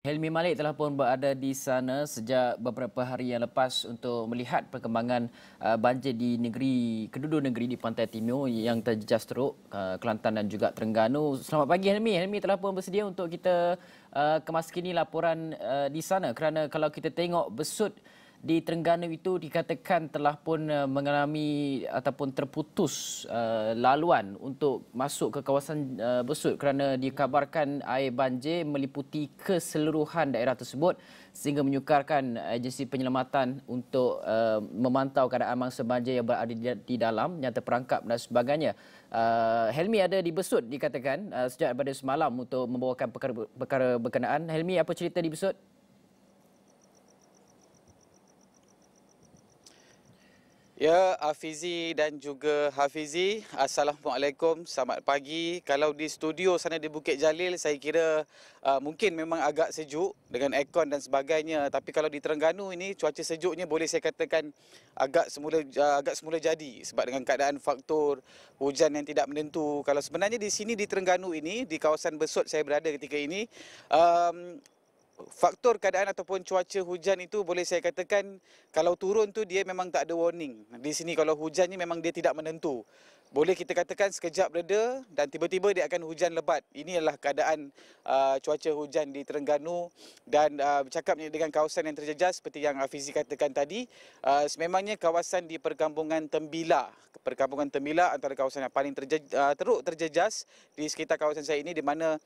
Helmi Malik telah pun berada di sana sejak beberapa hari yang lepas untuk melihat perkembangan banjir di kedua negeri di Pantai Timur yang terjejas teruk, Kelantan dan juga Terengganu. Selamat pagi Helmi. Helmi telah pun bersedia untuk kita kemaskini laporan di sana kerana kalau kita tengok besut di Terengganu itu dikatakan telah pun mengalami ataupun terputus laluan untuk masuk ke kawasan besut kerana dikabarkan air banjir meliputi keseluruhan daerah tersebut sehingga menyukarkan agensi penyelamatan untuk memantau keadaan mangsa banjir yang berada di dalam, nyata perangkap dan sebagainya. Helmi ada di besut dikatakan sejak pada semalam untuk membawakan perkara berkenaan. Helmi, apa cerita di besut? Ya, Afizi dan juga Hafizi, Assalamualaikum, selamat pagi. Kalau di studio sana di Bukit Jalil, saya kira mungkin memang agak sejuk dengan aircon dan sebagainya. Tapi kalau di Terengganu ini, cuaca sejuknya boleh saya katakan agak semula jadi sebab dengan keadaan faktor hujan yang tidak menentu. Kalau sebenarnya di sini di Terengganu ini, di kawasan Besut saya berada ketika ini, faktor keadaan ataupun cuaca hujan itu boleh saya katakan kalau turun tu dia memang tak ada warning. Di sini kalau hujannya memang dia tidak menentu. Boleh kita katakan sekejap reda dan tiba-tiba dia akan hujan lebat. Ini adalah keadaan cuaca hujan di Terengganu dan bercakap dengan kawasan yang terjejas seperti yang Hafizi katakan tadi, sememangnya kawasan di Perkampungan Tembila. Perkampungan Tembila antara kawasan yang paling teruk terjejas di sekitar kawasan saya ini di mana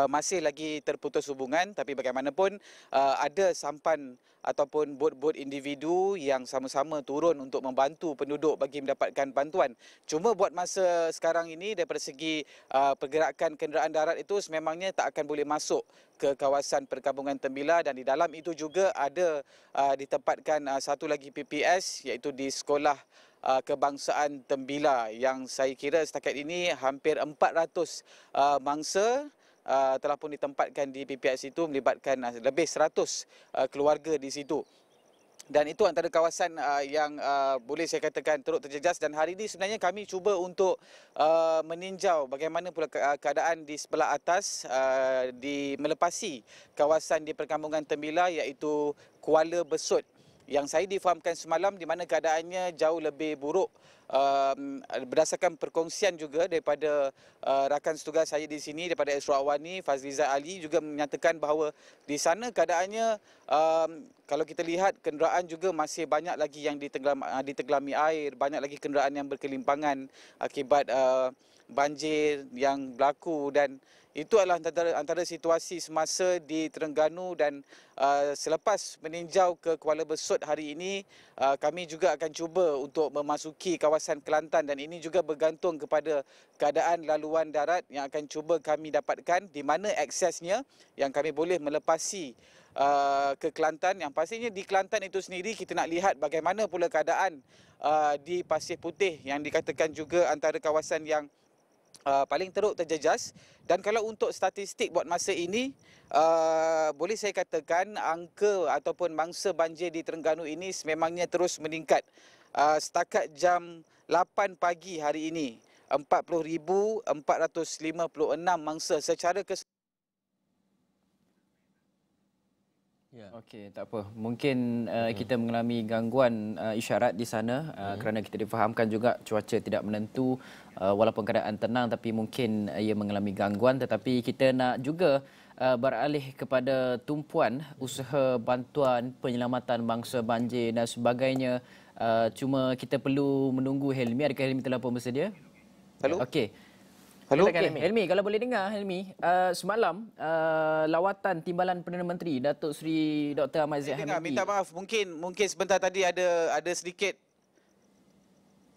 masih lagi terputus hubungan, tapi bagaimanapun ada sampan ataupun bot-bot individu yang sama-sama turun untuk membantu penduduk bagi mendapatkan bantuan. Cuma buat masa sekarang ini daripada segi pergerakan kenderaan darat itu sememangnya tak akan boleh masuk ke kawasan Perkampungan Tembila dan di dalam itu juga ada ditempatkan satu lagi PPS iaitu di Sekolah Kebangsaan Tembila yang saya kira setakat ini hampir 400 mangsa telah pun ditempatkan di PPS itu melibatkan lebih 100 keluarga di situ. Dan itu antara kawasan yang boleh saya katakan teruk terjejas dan hari ini sebenarnya kami cuba untuk meninjau bagaimana pula keadaan di sebelah atas melepasi kawasan di Perkampungan Tembila iaitu Kuala Besut yang saya difahamkan semalam di mana keadaannya jauh lebih buruk berdasarkan perkongsian juga daripada rakan setugas saya di sini daripada Esra Awani, Fazlizat Ali juga menyatakan bahawa di sana keadaannya kalau kita lihat kenderaan juga masih banyak lagi yang ditegelami air, banyak lagi kenderaan yang berkelimpangan akibat banjir yang berlaku dan itu adalah antara situasi semasa di Terengganu dan selepas meninjau ke Kuala Besut hari ini, kami juga akan cuba untuk memasuki kawasan Kelantan dan ini juga bergantung kepada keadaan laluan darat yang akan cuba kami dapatkan di mana aksesnya yang kami boleh melepasi ke Kelantan. Yang pastinya di Kelantan itu sendiri kita nak lihat bagaimana pula keadaan di Pasir Putih yang dikatakan juga antara kawasan yang paling teruk terjejas dan kalau untuk statistik buat masa ini boleh saya katakan angka ataupun mangsa banjir di Terengganu ini sememangnya terus meningkat. Setakat jam 8 pagi hari ini 40,456 mangsa secara keseluruhan. Ya. Okey, tak apa. Mungkin kita mengalami gangguan isyarat di sana kerana kita difahamkan juga cuaca tidak menentu walaupun keadaan tenang tapi mungkin ia mengalami gangguan tetapi kita nak juga beralih kepada tumpuan usaha bantuan penyelamatan bangsa banjir dan sebagainya. Cuma kita perlu menunggu Helmi. Adakah Helmi telah pun bersedia? Halo? Okey. Halo? Okey, Helmi, kalau boleh dengar Helmi, semalam lawatan Timbalan Perdana Menteri Datuk Seri Dr. Ahmad Zahid Dengar, Hamidi. minta maaf mungkin sebentar tadi ada sedikit.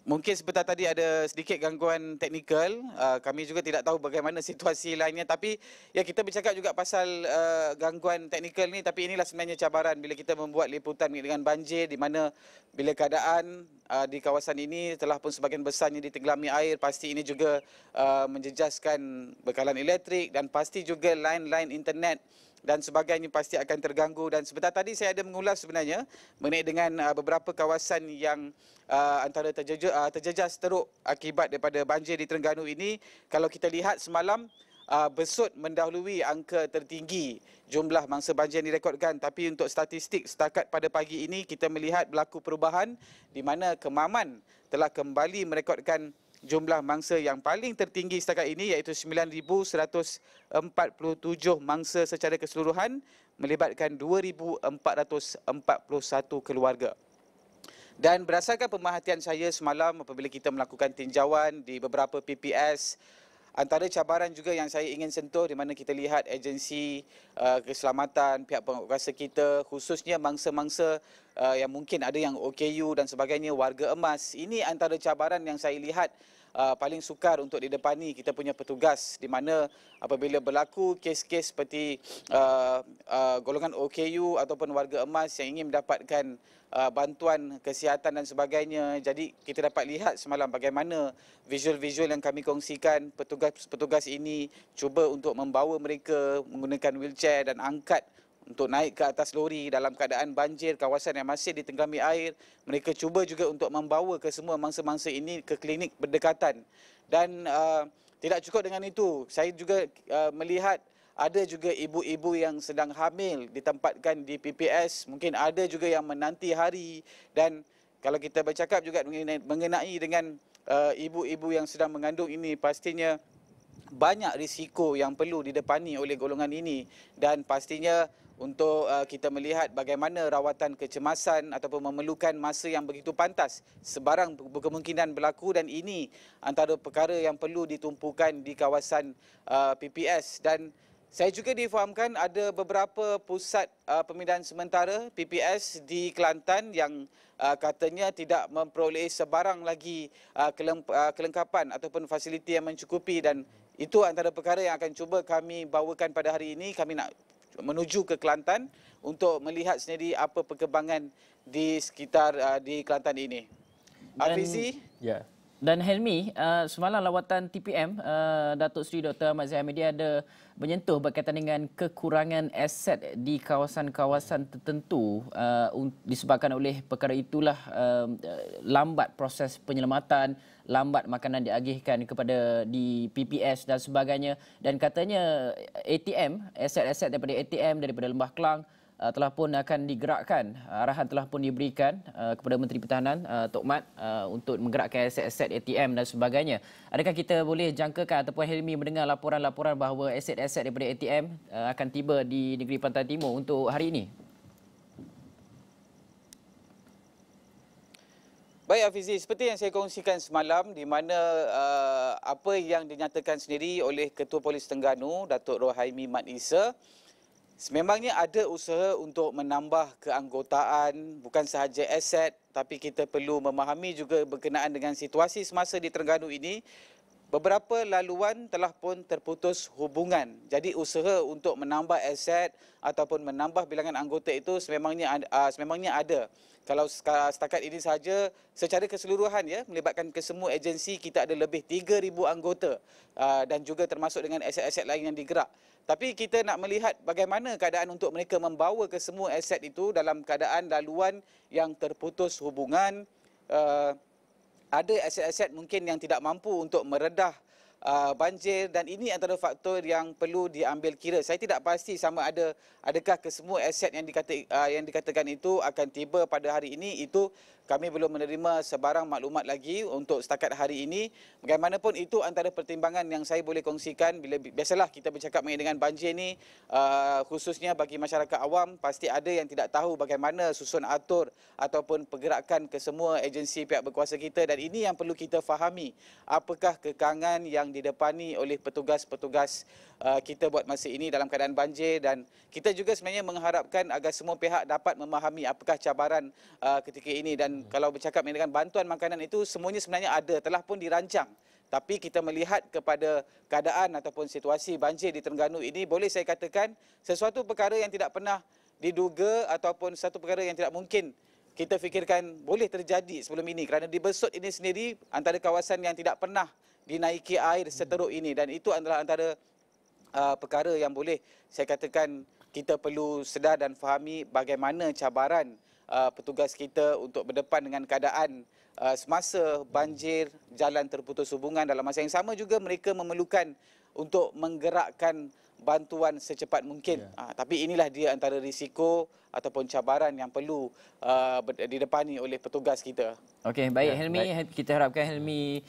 Mungkin sebentar tadi ada sedikit gangguan teknikal. Kami juga tidak tahu bagaimana situasi lainnya. Tapi ya kita bercakap juga pasal gangguan teknikal ni. Tapi inilah sebenarnya cabaran bila kita membuat liputan dengan banjir di mana bila keadaan di kawasan ini telah pun sebagian besarnya ditegelami air. Pasti ini juga menjejaskan bekalan elektrik dan pasti juga line-line internet dan sebagainya pasti akan terganggu. Dan sebentar tadi saya ada mengulas sebenarnya mengenai dengan beberapa kawasan yang antara terjejas teruk akibat daripada banjir di Terengganu ini. Kalau kita lihat semalam Besut mendahului angka tertinggi jumlah mangsa banjir yang direkodkan. Tapi untuk statistik setakat pada pagi ini kita melihat berlaku perubahan di mana Kemaman telah kembali merekodkan jumlah mangsa yang paling tertinggi setakat ini iaitu 9,147 mangsa secara keseluruhan melibatkan 2,441 keluarga. Dan berdasarkan pemerhatian saya semalam apabila kita melakukan tinjauan di beberapa PPS, antara cabaran juga yang saya ingin sentuh di mana kita lihat agensi keselamatan, pihak penguasa kita, khususnya mangsa-mangsa yang mungkin ada yang OKU dan sebagainya, warga emas. Ini antara cabaran yang saya lihat paling sukar untuk didepani kita punya petugas, di mana apabila berlaku kes-kes seperti golongan OKU ataupun warga emas yang ingin mendapatkan bantuan kesihatan dan sebagainya. Jadi kita dapat lihat semalam bagaimana visual-visual yang kami kongsikan, petugas-petugas ini cuba untuk membawa mereka menggunakan wheelchair dan angkat untuk naik ke atas lori dalam keadaan banjir, kawasan yang masih ditenggami air. Mereka cuba juga untuk membawa ke semua mangsa-mangsa ini ke klinik berdekatan. Dan tidak cukup dengan itu, saya juga melihat ada juga ibu-ibu yang sedang hamil ditempatkan di PPS. Mungkin ada juga yang menanti hari. Dan kalau kita bercakap juga mengenai dengan ibu-ibu yang sedang mengandung ini, pastinya banyak risiko yang perlu didepani oleh golongan ini. Dan pastinya untuk kita melihat bagaimana rawatan kecemasan ataupun memerlukan masa yang begitu pantas. Sebarang berkemungkinan berlaku dan ini antara perkara yang perlu ditumpukan di kawasan PPS. Dan saya juga difahamkan ada beberapa pusat pemindahan sementara PPS di Kelantan yang katanya tidak memperoleh sebarang lagi kelengkapan ataupun fasiliti yang mencukupi, dan itu antara perkara yang akan cuba kami bawakan pada hari ini. Kami nak menuju ke Kelantan untuk melihat sendiri apa perkembangan di sekitar di Kelantan ini. Afizi? Ya. Dan Helmi, semalam lawatan TPM, Datuk Seri Dr. Ahmad Zahid Hamidi ada menyentuh berkaitan dengan kekurangan aset di kawasan-kawasan tertentu disebabkan oleh perkara itulah lambat proses penyelamatan, lambat makanan diagihkan kepada di PPS dan sebagainya. Dan katanya ATM, aset-aset daripada ATM daripada Lembah Kelang telah pun akan digerakkan. Arahan telah pun diberikan kepada Menteri Pertahanan Tok Mat untuk menggerakkan aset-aset ATM dan sebagainya. Adakah kita boleh jangkakan ataupun Helmi mendengar laporan-laporan bahawa aset-aset daripada ATM akan tiba di negeri Pantai Timur untuk hari ini? Baik Hafizi, seperti yang saya kongsikan semalam, di mana apa yang dinyatakan sendiri oleh Ketua Polis Terengganu, Datuk Rohaimi Mat Isa, sememangnya ada usaha untuk menambah keanggotaan, bukan sahaja aset, tapi kita perlu memahami juga berkenaan dengan situasi semasa di Terengganu ini. Beberapa laluan telah pun terputus hubungan. Jadi usaha untuk menambah aset ataupun menambah bilangan anggota itu sememangnya ada. Kalau setakat ini saja secara keseluruhan ya, melibatkan kesemua agensi, kita ada lebih 3,000 anggota dan juga termasuk dengan aset-aset lain yang digerak. Tapi kita nak melihat bagaimana keadaan untuk mereka membawa ke semua aset itu dalam keadaan laluan yang terputus hubungan. Ada aset-aset mungkin yang tidak mampu untuk meredah banjir, dan ini antara faktor yang perlu diambil kira. Saya tidak pasti sama adakah kesemua aset yang dikatakan itu akan tiba pada hari ini. Itu kami belum menerima sebarang maklumat lagi untuk setakat hari ini. Bagaimanapun itu antara pertimbangan yang saya boleh kongsikan. Biasalah kita bercakap mengenai dengan banjir ini, khususnya bagi masyarakat awam, pasti ada yang tidak tahu bagaimana susun atur ataupun pergerakan ke semua agensi pihak berkuasa kita, dan ini yang perlu kita fahami. Apakah kekangan yang didepani oleh petugas-petugas kita buat masa ini dalam keadaan banjir, dan kita juga sebenarnya mengharapkan agar semua pihak dapat memahami apakah cabaran ketika ini. Dan kalau bercakap dengan bantuan makanan itu semuanya sebenarnya ada, telah pun dirancang. Tapi kita melihat kepada keadaan ataupun situasi banjir di Terengganu ini, boleh saya katakan sesuatu perkara yang tidak pernah diduga ataupun satu perkara yang tidak mungkin kita fikirkan boleh terjadi sebelum ini, kerana di Besut ini sendiri antara kawasan yang tidak pernah dinaiki air seteruk ini, dan itu adalah antara perkara yang boleh saya katakan kita perlu sedar dan fahami bagaimana cabaran petugas kita untuk berdepan dengan keadaan semasa banjir, jalan terputus hubungan. Dalam masa yang sama juga mereka memerlukan untuk menggerakkan bantuan secepat mungkin. Tapi inilah dia antara risiko ataupun cabaran yang perlu didepani oleh petugas kita. Okey, baik Helmi, kita harapkan Helmi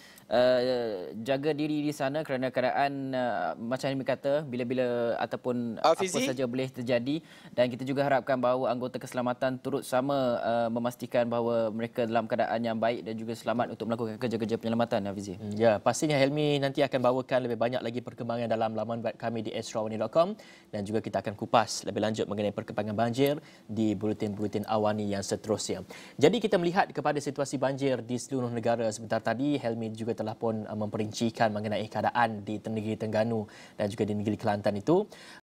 jaga diri di sana kerana keadaan macam Helmi kata bila-bila ataupun apa saja boleh terjadi, dan kita juga harapkan bahawa anggota keselamatan turut sama memastikan bahawa mereka dalam keadaan yang baik dan juga selamat untuk melakukan kerja-kerja penyelamatan, Hafizi. Ya, pastinya Helmi nanti akan bawakan lebih banyak lagi perkembangan dalam laman web kami di astrawani.com, dan juga kita akan kupas lebih lanjut mengenai perkembangan banjir di buletin-buletin awani yang seterusnya. Jadi kita melihat kepada situasi banjir di seluruh negara sebentar tadi, Helmi juga telah pun memperincikan mengenai keadaan di negeri Terengganu dan juga di negeri Kelantan itu.